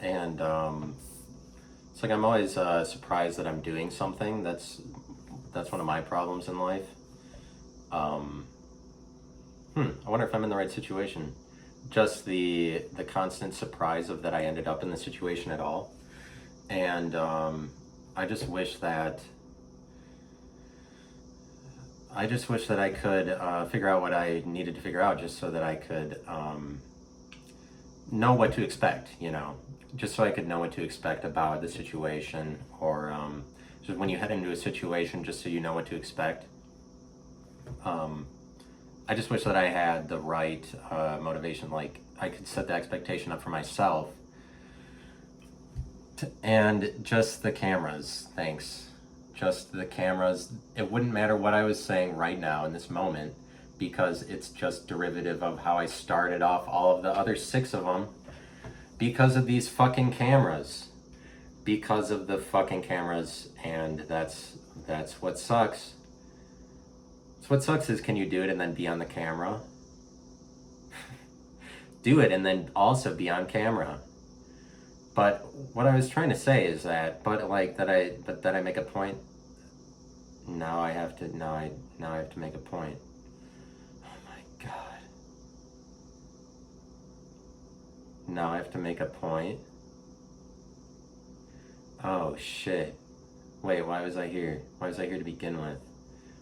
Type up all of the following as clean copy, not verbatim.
And it's like I'm always surprised that I'm doing something. That's one of my problems in life. Um, I wonder if I'm in the right situation. Just the constant surprise of that I ended up in the situation at all, and I just wish that I just wish that I could figure out what I needed to figure out, just so that I could know what to expect. Just so I could know what to expect about the situation, or just when you head into a situation, just so you know what to expect. Um, I just wish that I had the right motivation. Like I could set the expectation up for myself, and just the cameras. Thanks. Just the cameras. It wouldn't matter what I was saying right now in this moment, because it's just derivative of how I started off all of the other six of them, because of these fucking cameras. Because of the fucking cameras, and that's what sucks. So what sucks is, can you do it and then be on the camera? Do it and then also be on camera. But what I was trying to say is that, but that I make a point. Now I have to make a point. Oh my god. Now I have to make a point. Oh shit. Wait, why was I here? Why was I here to begin with?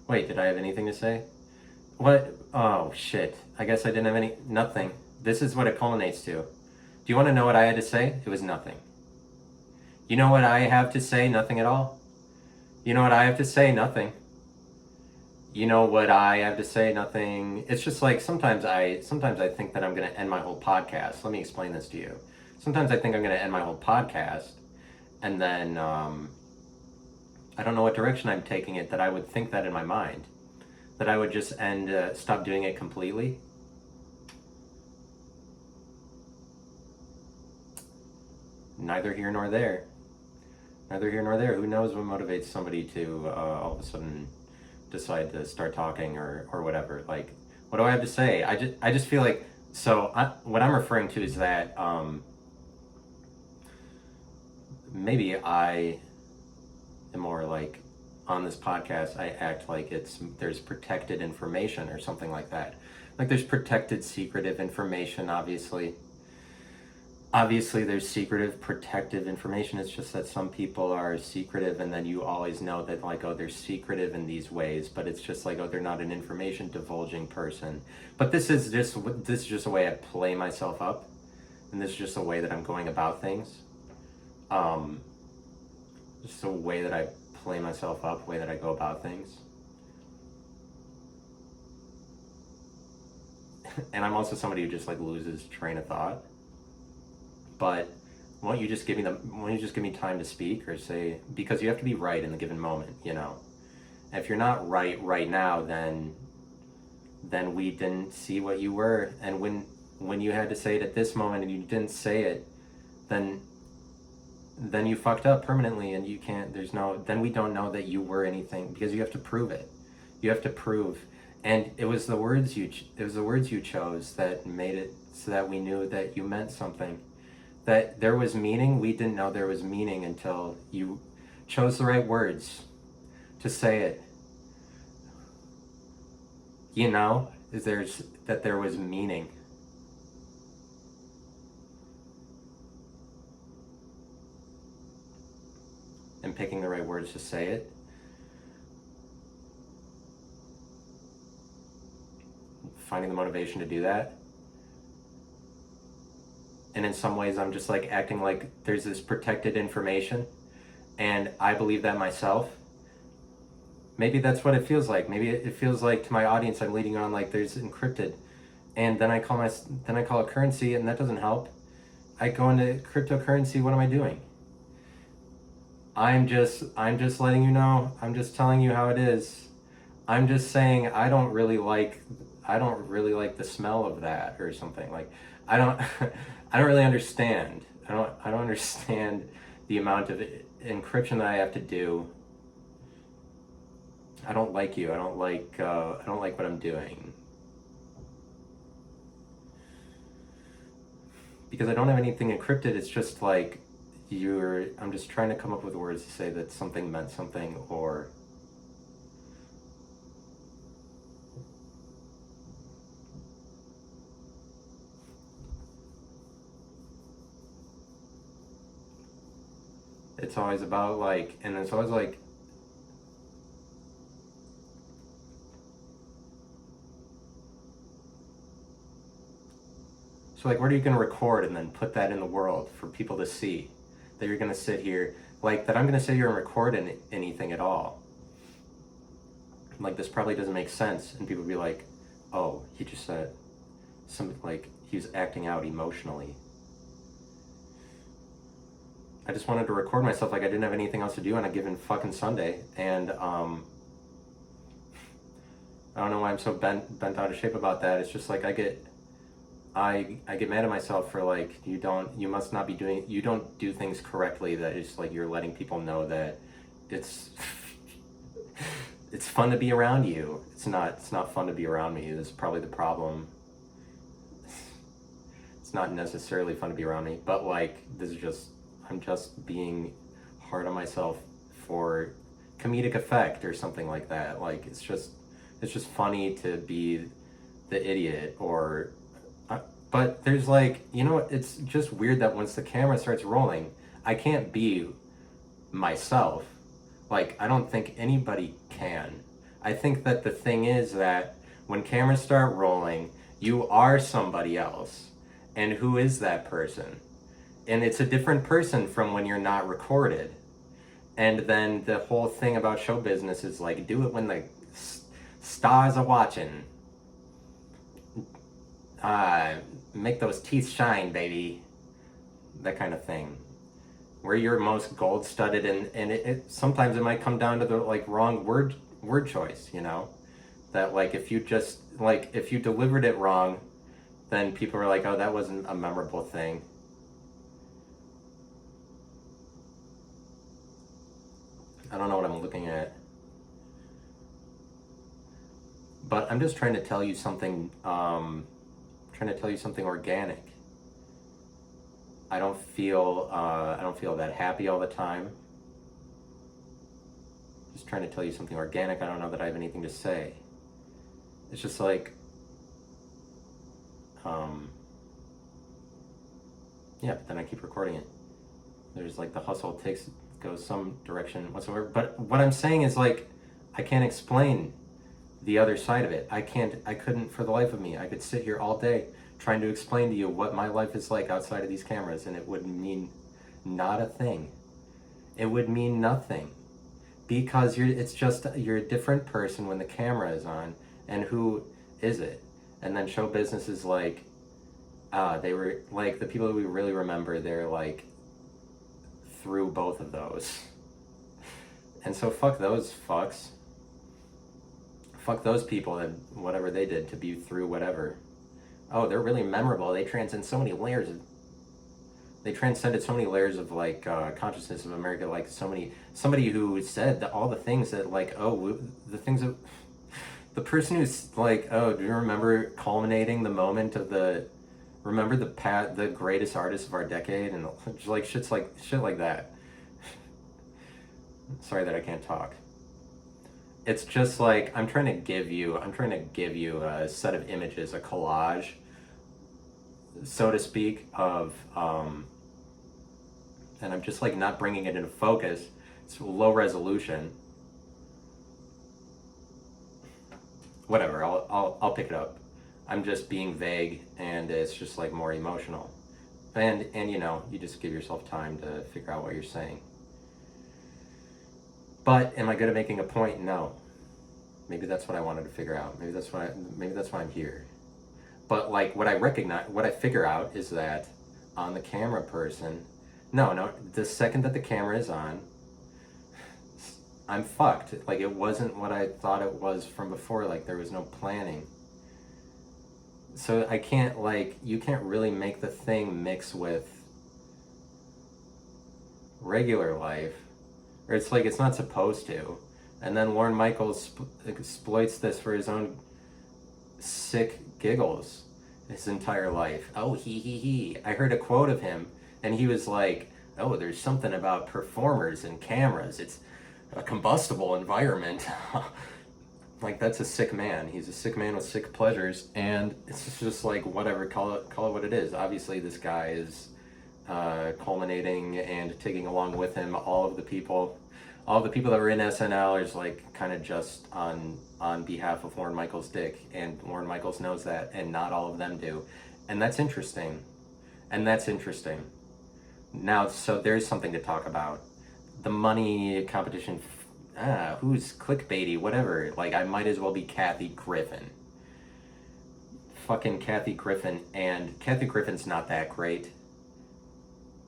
Wait, did I have anything to say? What? Oh shit. I guess I didn't have nothing. This is what it culminates to. Do you want to know what I had to say? It was nothing. You know what I have to say? Nothing at all. You know what I have to say? Nothing. You know what I have to say? Nothing. It's just like sometimes I think that I'm going to end my whole podcast. Let me explain this to you. Sometimes I think I'm going to end my whole podcast, and then I don't know what direction I'm taking it, that I would think that in my mind, that I would just stop doing it completely. Neither here nor there. Neither here nor there. Who knows what motivates somebody to all of a sudden decide to start talking, or whatever. Like, what do I have to say? I just feel like, what I'm referring to is that maybe I am more like, on this podcast I act like there's protected information or something like that. Like there's protected secretive information, obviously. Obviously there's secretive protective information. It's just that some people are secretive, and then you always know that, like, oh, they're secretive in these ways, but it's just like, oh, they're not an information divulging person. But this is just a way I play myself up, and this is just a way that I'm going about things. Just a way that I play myself up, way that I go about things. And I'm also somebody who just like loses train of thought. But won't you just give me time to speak, or say, because you have to be right in the given moment, And if you're not right now, then we didn't see what you were. And when you had to say it at this moment and you didn't say it, then you fucked up permanently, and you can't, then we don't know that you were anything, because you have to prove it. You have to prove. And it was the words you chose that made it so that we knew that you meant something, that there was meaning. We didn't know there was meaning until you chose the right words to say it. There was meaning. And picking the right words to say it. Finding the motivation to do that. And in some ways I'm just like acting like there's this protected information, and I believe that myself. Maybe that's what it feels like. Maybe it feels like to my audience I'm leading on like there's encrypted, and then I call it currency, and that doesn't help. I go into cryptocurrency. What am I doing? I'm just letting you know. I'm just telling you how it is. I'm just saying I don't really like the smell of that, or something. Like, I don't I don't really understand. I don't understand the amount of encryption that I have to do. I don't like you. I don't like what I'm doing. because I don't have anything encrypted, it's just like I'm just trying to come up with words to say that something meant something, or it's always about like, and it's always like, so like, what are you going to record and then put that in the world for people to see? That you're going to sit here, like, that I'm going to sit here and record anything at all. Like, this probably doesn't make sense. And people be like, oh, he just said something, like, he was acting out emotionally. I just wanted to record myself like I didn't have anything else to do on a given fucking Sunday. And, I don't know why I'm so bent out of shape about that. It's just like, I get mad at myself for like, you must not be doing, you don't do things correctly, that it's like you're letting people know that it's it's fun to be around you. It's not fun to be around me. This is probably the problem. It's not necessarily fun to be around me, but like, I'm just being hard on myself for comedic effect or something like that. Like, it's just funny to be the idiot, or but there's like, it's just weird that once the camera starts rolling, I can't be myself. Like, I don't think anybody can. I think that the thing is that when cameras start rolling, you are somebody else. And who is that person? And it's a different person from when you're not recorded. And then the whole thing about show business is like, do it when the stars are watching. Make those teeth shine, baby. That kind of thing. Where you're most gold studded, and it sometimes it might come down to the like wrong word choice, that like if you delivered it wrong, then people are like, oh, that wasn't a memorable thing. I don't know what I'm looking at, but I'm just trying to tell you something organic. I don't feel that happy all the time. Just trying to tell you something organic. I don't know that I have anything to say. It's just like, yeah, but then I keep recording it. There's like the hustle goes some direction whatsoever. But what I'm saying is like, I can't explain the other side of it. I couldn't for the life of me. I could sit here all day trying to explain to you what my life is like outside of these cameras, and it would mean not a thing. It would mean nothing, because you're a different person when the camera is on, and who is it? And then show business is like, they were like, the people that we really remember, they're like through both of those. And so fuck those fucks. Fuck those people and whatever they did to be through whatever. Oh, they're really memorable. They transcended so many layers of like consciousness of America. Like somebody who said that all the things that like, the things that the person who's like, oh, do you remember culminating the moment of the greatest artist of our decade, and just like shit like that. Sorry that I can't talk. It's just like, I'm trying to give you a set of images, a collage, so to speak, of, and I'm just like not bringing it into focus. It's low resolution. Whatever, I'll pick it up. I'm just being vague, and it's just like more emotional. And you just give yourself time to figure out what you're saying. But am I good at making a point? No. Maybe that's what I wanted to figure out. Maybe that's why I'm here. But like, what I figure out is that on the camera person, no, the second that the camera is on, I'm fucked. Like, it wasn't what I thought it was from before. Like, there was no planning. So I can't, like, you can't really make the thing mix with regular life. Or it's like, it's not supposed to. And then Lorne Michaels exploits this for his own sick giggles. his entire life. Oh, he. I heard a quote of him, and he was like, oh, there's something about performers and cameras. It's a combustible environment. Like, that's a sick man. He's a sick man with sick pleasures, and it's just like, whatever, call it what it is. Obviously, this guy is culminating and taking along with him all of the people that were in SNL is like kind of just on behalf of Lorne Michaels' dick, and Lorne Michaels knows that, and not all of them do, and that's interesting. Now, so there's something to talk about. The money competition, who's clickbaity, whatever. Like, I might as well be Kathy Griffin. Fucking Kathy Griffin, and Kathy Griffin's not that great.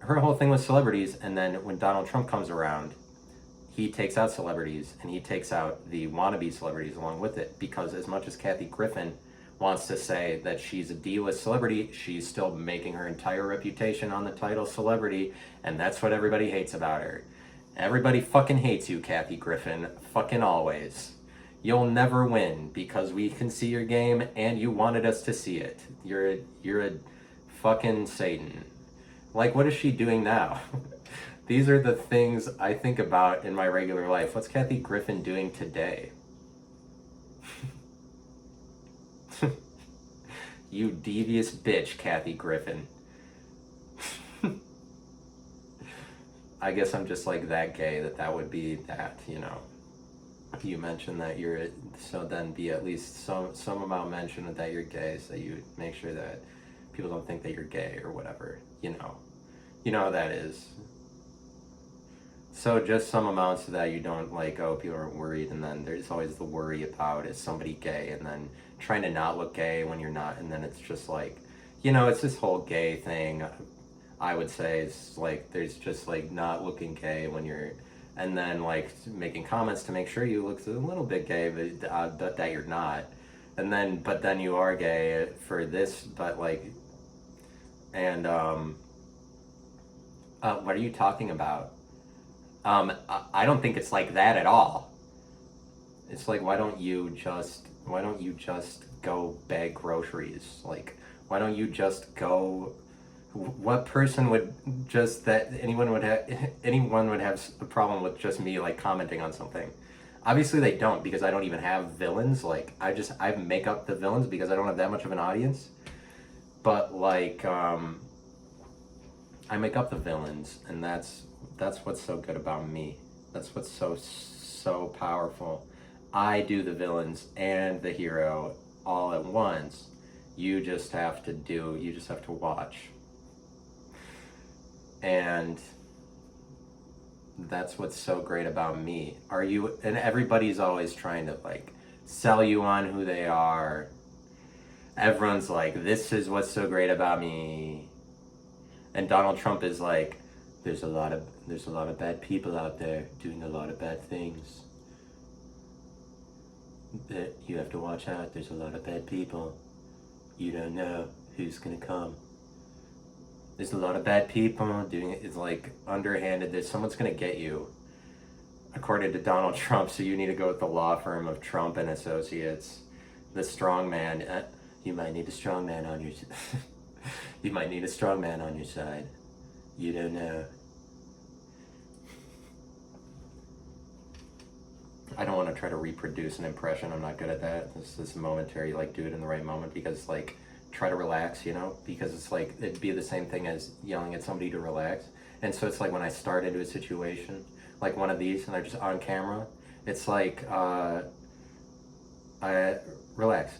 Her whole thing was celebrities, and then when Donald Trump comes around, he takes out celebrities, and he takes out the wannabe celebrities along with it, because as much as Kathy Griffin wants to say that she's a D-list celebrity, she's still making her entire reputation on the title celebrity, and that's what everybody hates about her. Everybody fucking hates you, Kathy Griffin, fucking always. You'll never win, because we can see your game, and you wanted us to see it. You're a fucking Satan. Like, what is she doing now? These are the things I think about in my regular life. What's Kathy Griffin doing today? You devious bitch, Kathy Griffin. I guess I'm just like that gay that would be that, you know. You mentioned that you're, so then be at least some amount mentioned that you're gay, so you make sure that people don't think that you're gay or whatever, you know. You know how that is. So just some amounts so that you don't like, oh, people are worried, and then there's always the worry about is somebody gay, and then trying to not look gay when you're not, and then it's just like, you know, it's this whole gay thing. I would say it's like there's just like not looking gay when you're, and then like making comments to make sure you look a little bit gay, but that you're not, and then but then you are gay for this, but like, and what are you talking about? I don't think it's like that at all. It's like, why don't you just go bag groceries? Like, why don't you just go? What person would just that anyone would have a problem with just me like commenting on something? Obviously they don't, because I don't even have villains. Like, I make up the villains because I don't have that much of an audience. But like, I make up the villains, and that's what's so good about me. That's what's so powerful. I do the villains and the hero all at once. You just have to watch. And that's what's so great about me. And everybody's always trying to like sell you on who they are. Everyone's like, this is what's so great about me. And Donald Trump is like, there's a lot of bad people out there doing a lot of bad things. That you have to watch out. There's a lot of bad people. You don't know who's gonna come. There's a lot of bad people doing it. It's like underhanded. Someone's gonna get you, according to Donald Trump. So you need to go with the law firm of Trump and Associates, the strong man. You might need a strong man on your. You might need a strong man on your side. You don't know. I don't want to try to reproduce an impression. I'm not good at that. This momentary, like, do it in the right moment, because like, try to relax, you know, because it's like, it'd be the same thing as yelling at somebody to relax. And so it's like when I start into a situation, like one of these, and they're just on camera, it's like, I relax.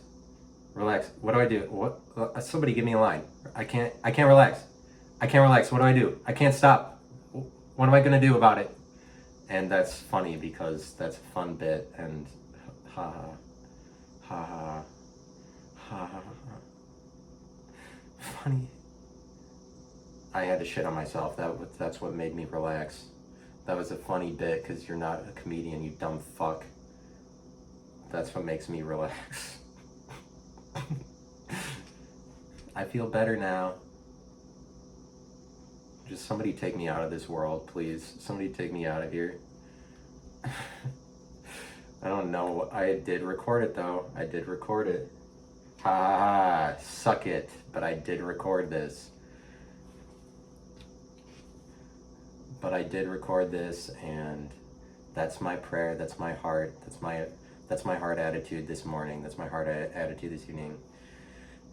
What do I do? What? Somebody give me a line. I can't relax. What do I do? I can't stop. What am I gonna do about it? And that's funny because that's a fun bit, and ha ha ha ha. Funny. I had to shit on myself. That's what made me relax. That was a funny bit because you're not a comedian, you dumb fuck. That's what makes me relax. I feel better now. Just somebody take me out of this world, please. Somebody take me out of here. I don't know. I did record it though. I did record it. Ha ha ha, suck it, but I did record this. And that's my prayer, that's my heart, that's my heart attitude this morning, that's my heart attitude this evening.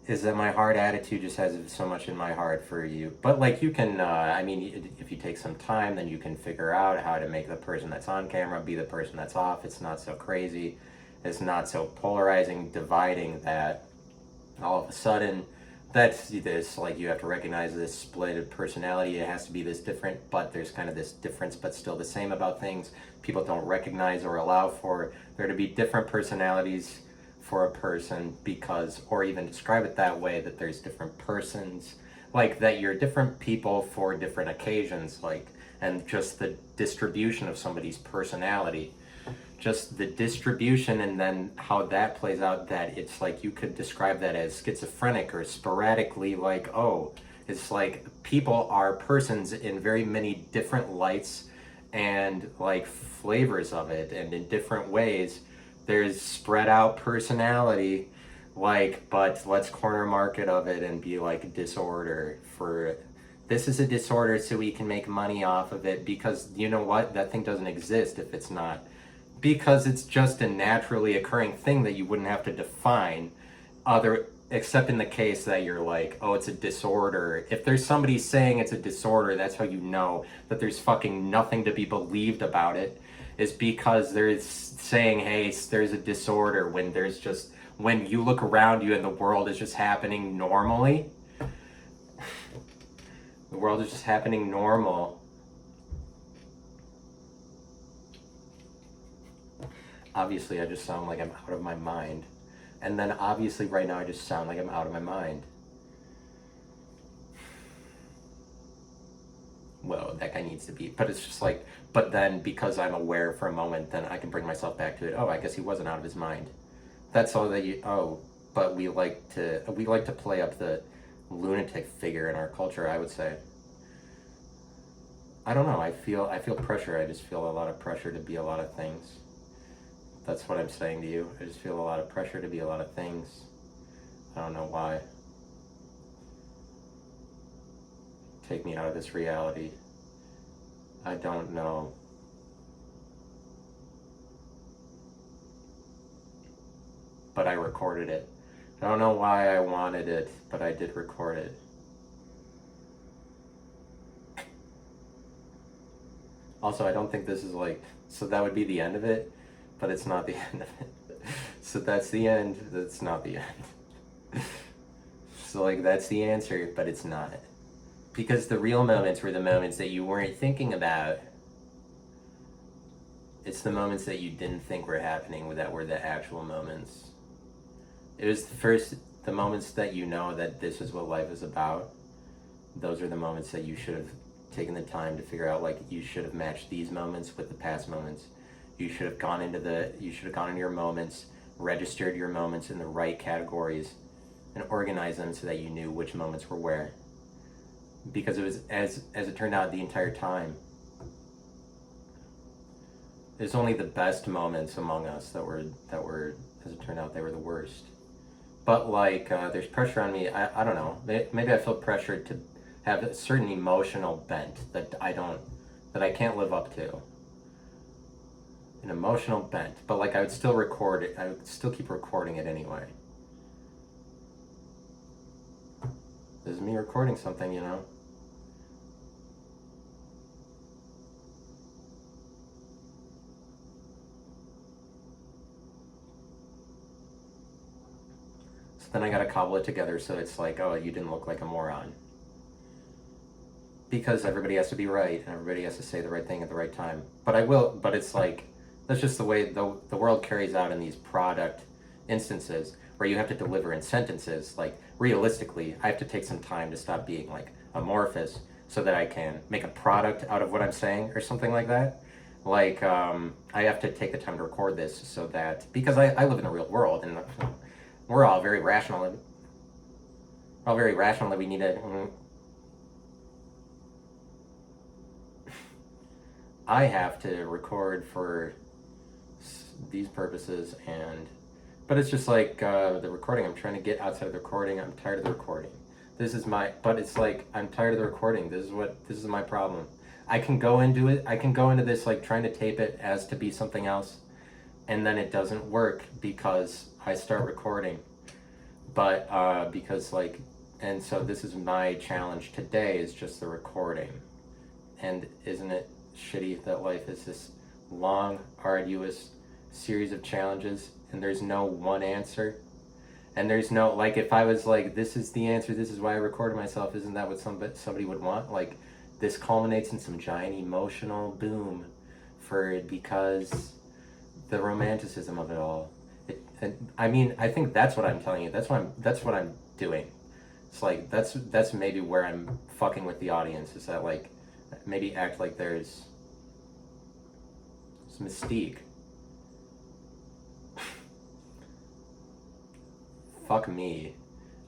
Is that my heart attitude just has so much in my heart for you. But like you can, I mean, if you take some time, then you can figure out how to make the person that's on camera be the person that's off. It's not so crazy. It's not so polarizing, dividing that all of a sudden that's this, like, you have to recognize this split personality. It has to be this different, but there's kind of this difference but still the same about things. People don't recognize or allow for there to be different personalities for a person, because, or even describe it that way, that there's different persons, like that you're different people for different occasions, like, and just the distribution of somebody's personality, just the distribution, and then how that plays out, that it's like you could describe that as schizophrenic or sporadically, like, oh, it's like people are persons in very many different lights and like flavors of it, and in different ways there's spread out personality, like, but let's corner market of it and be like disorder for this is a disorder so we can make money off of it, because you know what, that thing doesn't exist if it's not, because it's just a naturally occurring thing that you wouldn't have to define, other except in the case that you're like, oh, it's a disorder. If there's somebody saying it's a disorder, that's how you know that there's fucking nothing to be believed about it, is because they're saying, hey, there's a disorder, when there's just, when you look around you and the world is just happening normally. The world is just happening normal. Obviously, I just sound like I'm out of my mind. And then obviously right now I just sound like I'm out of my mind. Whoa, that guy needs to be, but it's just like, but then because I'm aware for a moment, then I can bring myself back to it. Oh, I guess he wasn't out of his mind. That's all that you, oh, but we like to play up the lunatic figure in our culture, I would say. I don't know, I feel pressure. I just feel a lot of pressure to be a lot of things. That's what I'm saying to you. I just feel a lot of pressure to be a lot of things. I don't know why. Take me out of this reality. I don't know. But I recorded it. I don't know why I wanted it, but I did record it. Also, I don't think this is like, so that would be the end of it, but it's not the end of it. So that's the end, that's not the end. So like, that's the answer, but it's not. Because the real moments were the moments that you weren't thinking about. It's the moments that you didn't think were happening that were the actual moments. It was the moments that you know that this is what life is about. Those are the moments that you should have taken the time to figure out, like, you should have matched these moments with the past moments. You should have gone into your moments, registered your moments in the right categories, and organized them so that you knew which moments were where. Because it was, as it turned out, the entire time, there's only the best moments among us that were, as it turned out, they were the worst. But like, there's pressure on me. I don't know. Maybe I feel pressured to have a certain emotional bent that I can't live up to. An emotional bent, but like, I would still record it. I would still keep recording it anyway. This is me recording something, you know. So then I gotta cobble it together so it's like, oh, you didn't look like a moron. Because everybody has to be right, and everybody has to say the right thing at the right time. But it's like, that's just the way the world carries out in these product instances, where you have to deliver in sentences. Like, realistically, I have to take some time to stop being like amorphous so that I can make a product out of what I'm saying, or something like that. Like, I have to take the time to record this so that, because I live in the real world, and we're all very rational. We're all very rational that we need to... I have to record for these purposes, and But it's just like the recording. I'm trying to get outside of the recording. I'm tired of the recording. But it's like, I'm tired of the recording. This is my problem. I can go into it. I can go into this like trying to tape it as to be something else, and then it doesn't work because I start recording. But because like, and so this is my challenge today, is just the recording. And isn't it shitty that life is this long, arduous series of challenges, and there's no one answer? And there's no, like, if I was like, this is the answer, this is why I recorded myself, isn't that what somebody would want? Like, this culminates in some giant emotional boom because the romanticism of it all. I mean, I think that's what I'm telling you. That's what I'm doing. It's like, that's maybe where I'm fucking with the audience, is that like, maybe act like there's some mystique. Fuck me.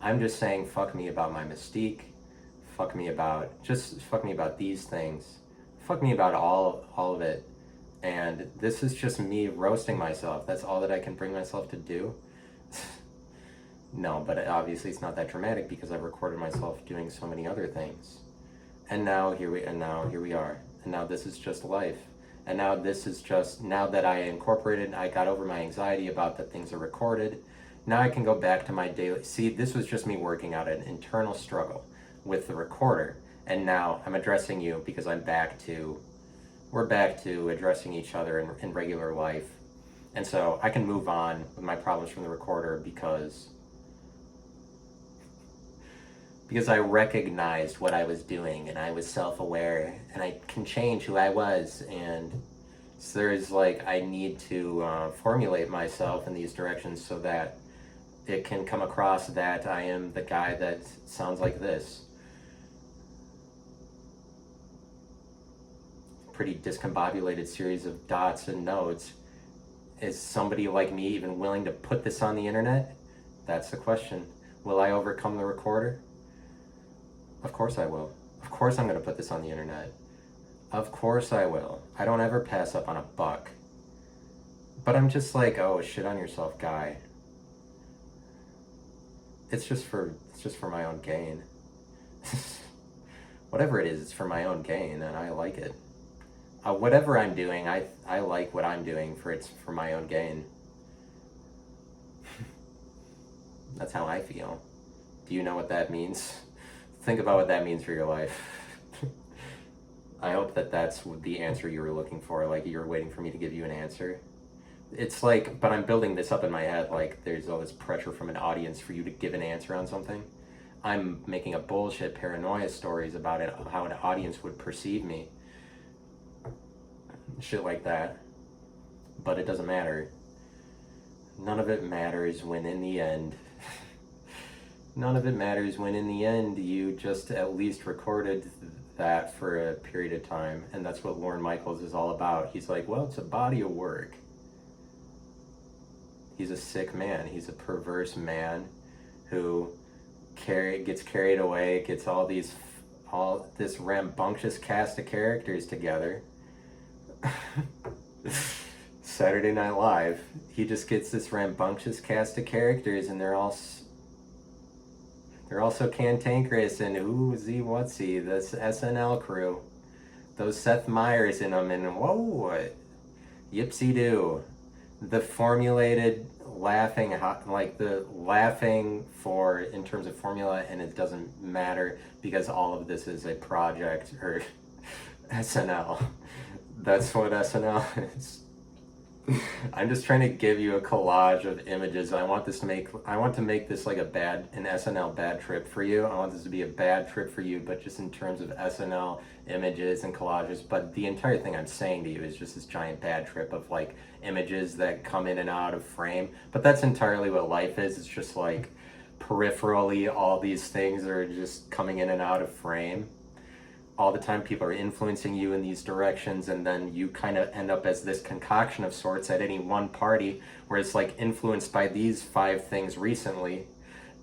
I'm just saying fuck me about my mystique. Fuck me about these things. Fuck me about all of it. And this is just me roasting myself. That's all that I can bring myself to do. No, but obviously it's not that dramatic because I've recorded myself doing so many other things. And now here we are. And now this is just life. And now now that I incorporated, I got over my anxiety about that things are recorded. Now I can go back to my daily, see, this was just me working out an internal struggle with the recorder. And now I'm addressing you because we're back to addressing each other in regular life. And so I can move on with my problems from the recorder because I recognized what I was doing, and I was self-aware, and I can change who I was. And so there's like, I need to formulate myself in these directions so that it can come across that I am the guy that sounds like this. Pretty discombobulated series of dots and nodes. Is somebody like me even willing to put this on the internet? That's the question. Will I overcome the recorder? Of course I will. Of course I'm going to put this on the internet. Of course I will. I don't ever pass up on a buck. But I'm just like, oh, shit on yourself, guy. It's just for my own gain. Whatever it is, it's for my own gain, and I like it. Whatever I'm doing, I like what I'm doing it's for my own gain. That's how I feel. Do you know what that means? Think about what that means for your life. I hope that that's the answer you were looking for, like you're waiting for me to give you an answer. It's like, but I'm building this up in my head, like there's all this pressure from an audience for you to give an answer on something. I'm making a bullshit paranoia stories about it, how an audience would perceive me. Shit like that. But it doesn't matter. None of it matters when in the end you just at least recorded that for a period of time. And that's what Lorne Michaels is all about. He's like, well, it's a body of work. He's a sick man. He's a perverse man who gets carried away, gets all this rambunctious cast of characters together. Saturday Night Live. He just gets this rambunctious cast of characters, and they're all so cantankerous and whatsy, this SNL crew. Those Seth Meyers in them, and whoa, yipsy-doo. The formulated laughing, like the laughing for in terms of formula, and it doesn't matter because all of this is a project or SNL. That's what SNL is. I'm just trying to give you a collage of images. I want to make this like an SNL bad trip for you. I want this to be a bad trip for you, but just in terms of SNL images and collages. But the entire thing I'm saying to you is just this giant bad trip of like images that come in and out of frame. But that's entirely what life is. It's just like peripherally, all these things are just coming in and out of frame. All the time people are influencing you in these directions, and then you kind of end up as this concoction of sorts at any one party where it's like influenced by these 5 things recently,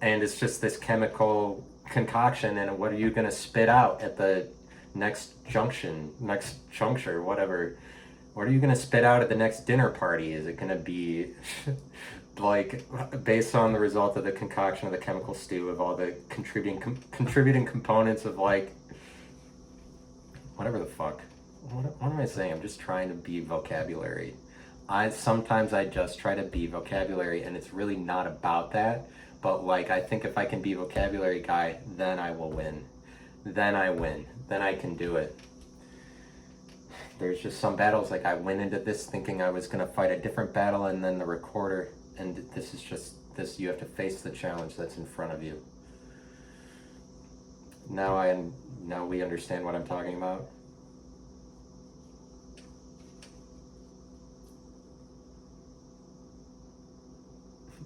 and it's just this chemical concoction. And what are you going to spit out at the next juncture, whatever? What are you going to spit out at the next dinner party? Is it going to be like based on the result of the concoction of the chemical stew of all the contributing components of like whatever the fuck. What am I saying? I'm just trying to be vocabulary. Sometimes I just try to be vocabulary, and it's really not about that. But like, I think if I can be vocabulary guy, then I will win. Then I win. Then I can do it. There's just some battles, like I went into this thinking I was gonna fight a different battle, and then the recorder, and this is just this. You have to face the challenge that's in front of you. Now we understand what I'm talking about.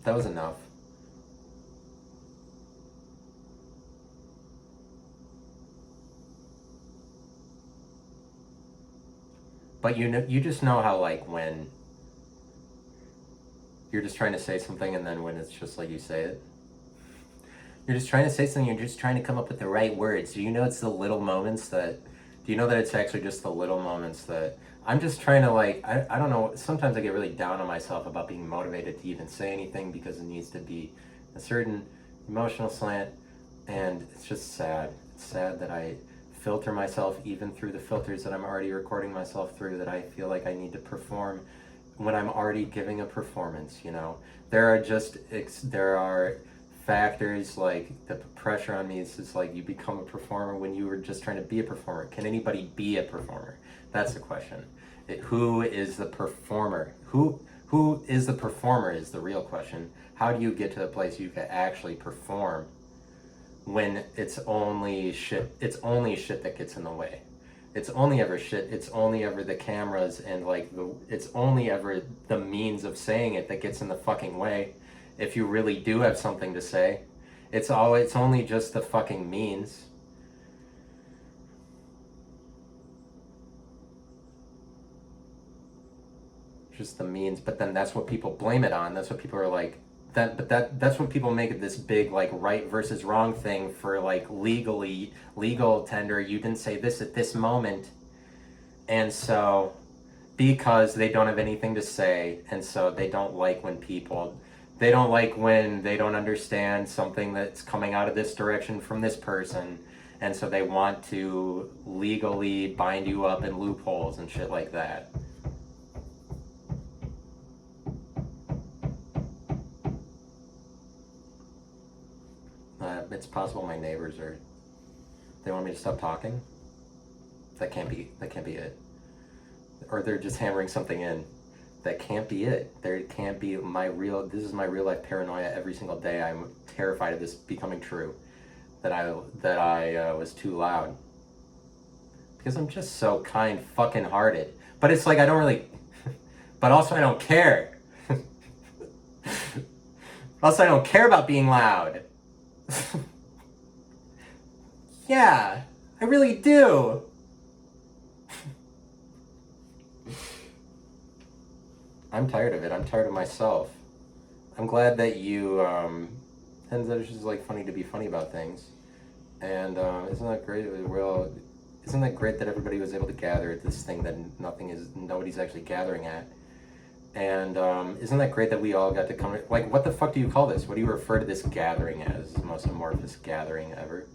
That was enough. But you just know how like when you're just trying to say something, and then when it's just like you say it. You're just trying to say something, you're just trying to come up with the right words. Do you know it's the little moments that, do you know that it's actually just the little moments that, I'm just trying to like, I don't know, sometimes I get really down on myself about being motivated to even say anything because it needs to be a certain emotional slant, and it's just sad. It's sad that I filter myself even through the filters that I'm already recording myself through, that I feel like I need to perform when I'm already giving a performance, you know? There are factors like the pressure on me is just like you become a performer when you were just trying to be a performer. Can anybody be a performer? That's the question. Who is the performer? Who is the performer is the real question. How do you get to the place you can actually perform when it's only shit that gets in the way? It's only ever shit. It's only ever the cameras and like it's only ever the means of saying it that gets in the fucking way. If you really do have something to say, it's only just the fucking means. Just the means, but then that's what people blame it on. That's what people are like, that's what people make it this big like right versus wrong thing for like legal tender. You didn't say this at this moment, and so because they don't have anything to say, and so they don't like when they don't understand something that's coming out of this direction from this person, and so they want to legally bind you up in loopholes and shit like that. It's possible my neighbors they want me to stop talking. That can't be it. Or they're just hammering something in. That can't be it. There can't be this is my real life paranoia every single day. I'm terrified of this becoming true. That I was too loud. Because I'm just so kind fucking hearted. But it's like I don't really, but also I don't care. Also I don't care about being loud. Yeah, I really do. I'm tired of it. I'm tired of myself. I'm glad that you, and that it's just like funny to be funny about things. And isn't that great? Isn't that great that everybody was able to gather at this thing that nobody's actually gathering at? And isn't that great that we all got to come, like, what the fuck do you call this? What do you refer to this gathering as? The most amorphous gathering ever?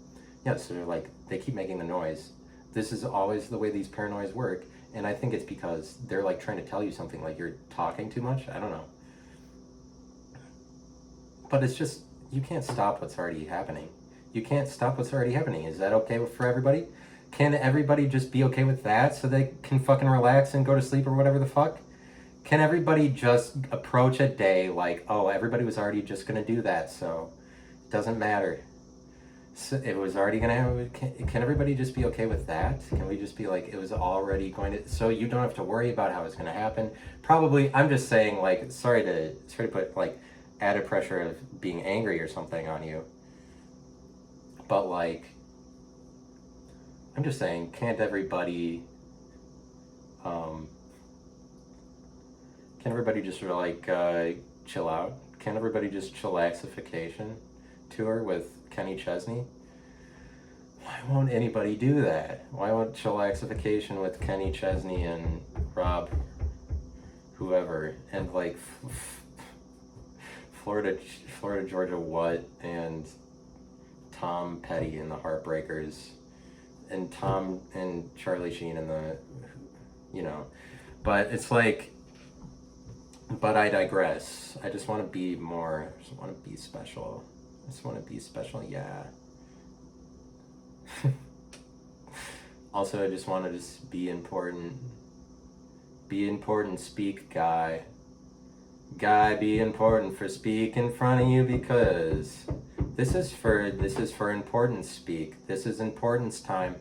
Yeah, so they're like, they keep making the noise. This is always the way these paranoias work, and I think it's because they're like trying to tell you something, like you're talking too much. I don't know. But it's just, you can't stop what's already happening. You can't stop what's already happening. Is that okay for everybody? Can everybody just be okay with that so they can fucking relax and go to sleep or whatever the fuck? Can everybody just approach a day like, oh, everybody was already just gonna do that, so it doesn't matter. So it was already gonna happen. Can everybody just be okay with that? Can we just be like, it was already going to, so you don't have to worry about how it's gonna happen? Probably, I'm just saying, like, sorry to put like added pressure of being angry or something on you, but like, I'm just saying, can't everybody just sort of like chill out? Can't everybody just chillaxification tour with Kenny Chesney? Why won't anybody do that? Why won't chillaxification with Kenny Chesney and Rob whoever, and like Florida, Florida Georgia what, and Tom Petty and the Heartbreakers, and Tom and Charlie Sheen and the, you know, but it's like, but I digress. I just want to be more, I just want to be special. I just want to be special, yeah. Also, I just want to just be important. Be important, speak, guy. Guy, be important for speak in front of you, because this is for importance speak. This is importance time.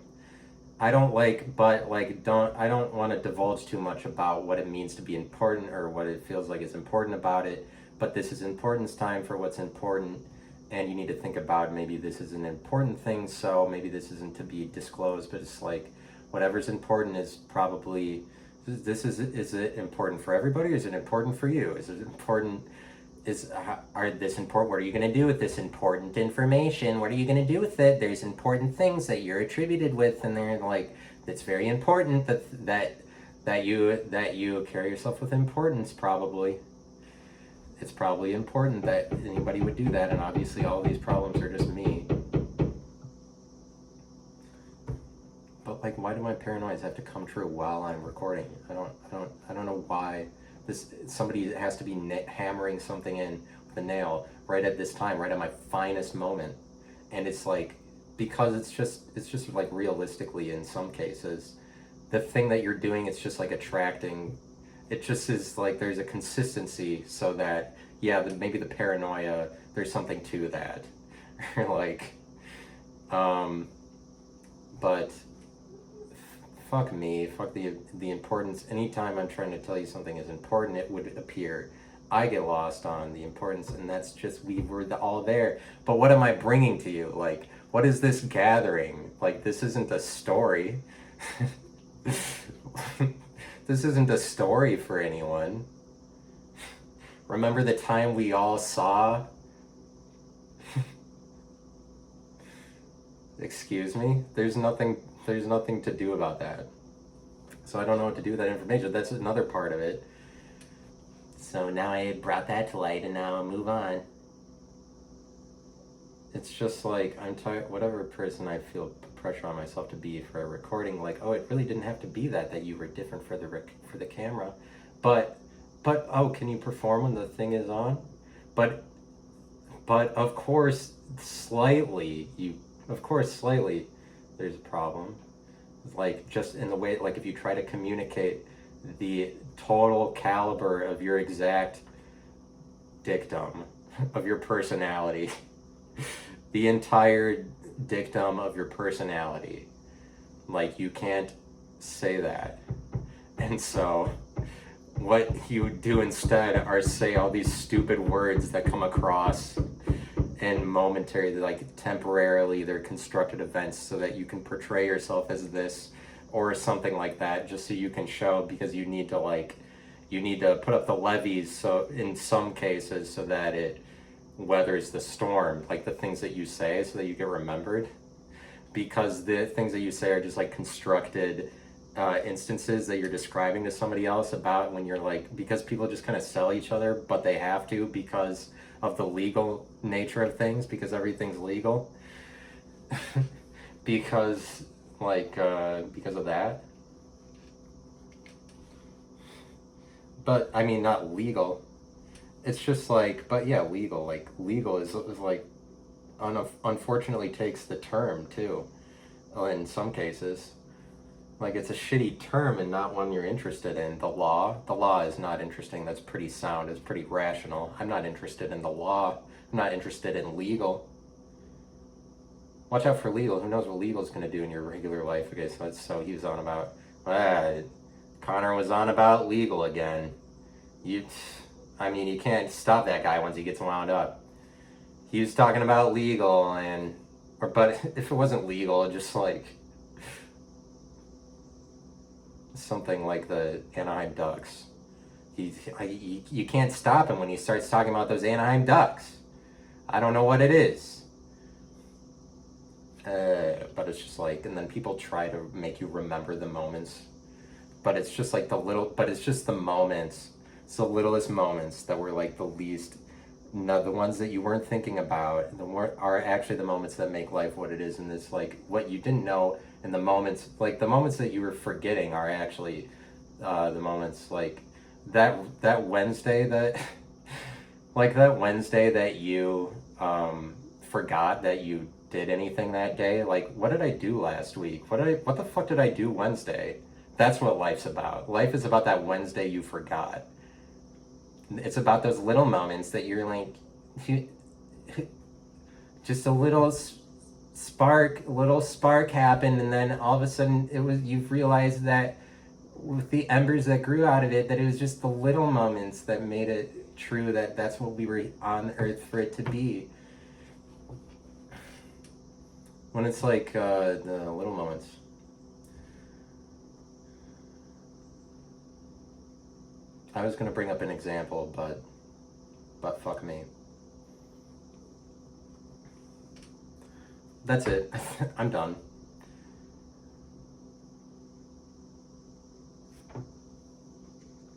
I don't I don't want to divulge too much about what it means to be important or what it feels like is important about it, but this is importance time for what's important, and you need to think about maybe this is an important thing, so maybe this isn't to be disclosed, but it's like whatever's important is probably, is it important for everybody, or is it important for you? Is it important? Are this important? What are you going to do with this important information? What are you going to do with it? There's important things that you're attributed with, and they're like, it's very important that you carry yourself with importance. Probably, it's probably important that anybody would do that, and obviously all these problems are just me. But like, why do my paranoias have to come true while I'm recording? I don't know why. Somebody has to be hammering something in with a nail right at this time, right at my finest moment, and it's like, because it's just like, realistically in some cases, the thing that you're doing, it's just like attracting. It just is like there's a consistency, so that maybe the paranoia, there's something to that, like, but. Fuck me, fuck the importance. Anytime I'm trying to tell you something is important, it would appear I get lost on the importance, and that's just, we were all there. But what am I bringing to you? Like, what is this gathering? Like, this isn't a story. This isn't a story for anyone. Remember the time we all saw? Excuse me? There's nothing to do about that. So I don't know what to do with that information. That's another part of it. So now I brought that to light, and now I'll move on. It's just like, I'm tired, whatever person I feel pressure on myself to be for a recording, like, oh, it really didn't have to be that you were different for the camera. But oh, can you perform when the thing is on? But of course, slightly, there's a problem. Like, just in the way, like, if you try to communicate the total caliber of your exact dictum of your personality, the entire dictum of your personality, like, you can't say that. And so what you do instead are say all these stupid words that come across and momentary, like, temporarily, they're constructed events so that you can portray yourself as this or something like that, just so you can show, because you need to put up the levees, so in some cases, so that it weathers the storm, like the things that you say, so that you get remembered, because the things that you say are just like constructed instances that you're describing to somebody else about, when you're like, because people just kind of sell each other, but they have to, because of the legal nature of things, because everything's legal. because of that. But I mean, not legal. It's just like, but yeah, legal. Like, legal is like, unfortunately takes the term too, in some cases. Like, it's a shitty term and not one you're interested in. The law is not interesting. That's pretty sound. It's pretty rational. I'm not interested in the law. I'm not interested in legal. Watch out for legal. Who knows what legal is going to do in your regular life? Okay, so he was on about, Connor was on about legal again. You can't stop that guy once he gets wound up. He was talking about legal, but if it wasn't legal, just like something like the Anaheim Ducks. You can't stop him when he starts talking about those Anaheim Ducks. I don't know what it is. But it's just like, and then people try to make you remember the moments. But it's just like it's just the moments. It's the littlest moments that were like the least No, the ones that you weren't thinking about, the more are actually the moments that make life what it is. And this, like, what you didn't know, and the moments, like the moments that you were forgetting, are actually the moments like that Wednesday that, like that Wednesday that you forgot that you did anything that day. Like, what did I do last week? What the fuck did I do Wednesday? That's what life's about. Life is about that Wednesday you forgot. It's about those little moments that you're like, just a little spark happened, and then all of a sudden you've realized that with the embers that grew out of it, that it was just the little moments that made it true, that that's what we were on earth for it to be. When it's like the little moments. I was gonna bring up an example, but fuck me. That's it. I'm done.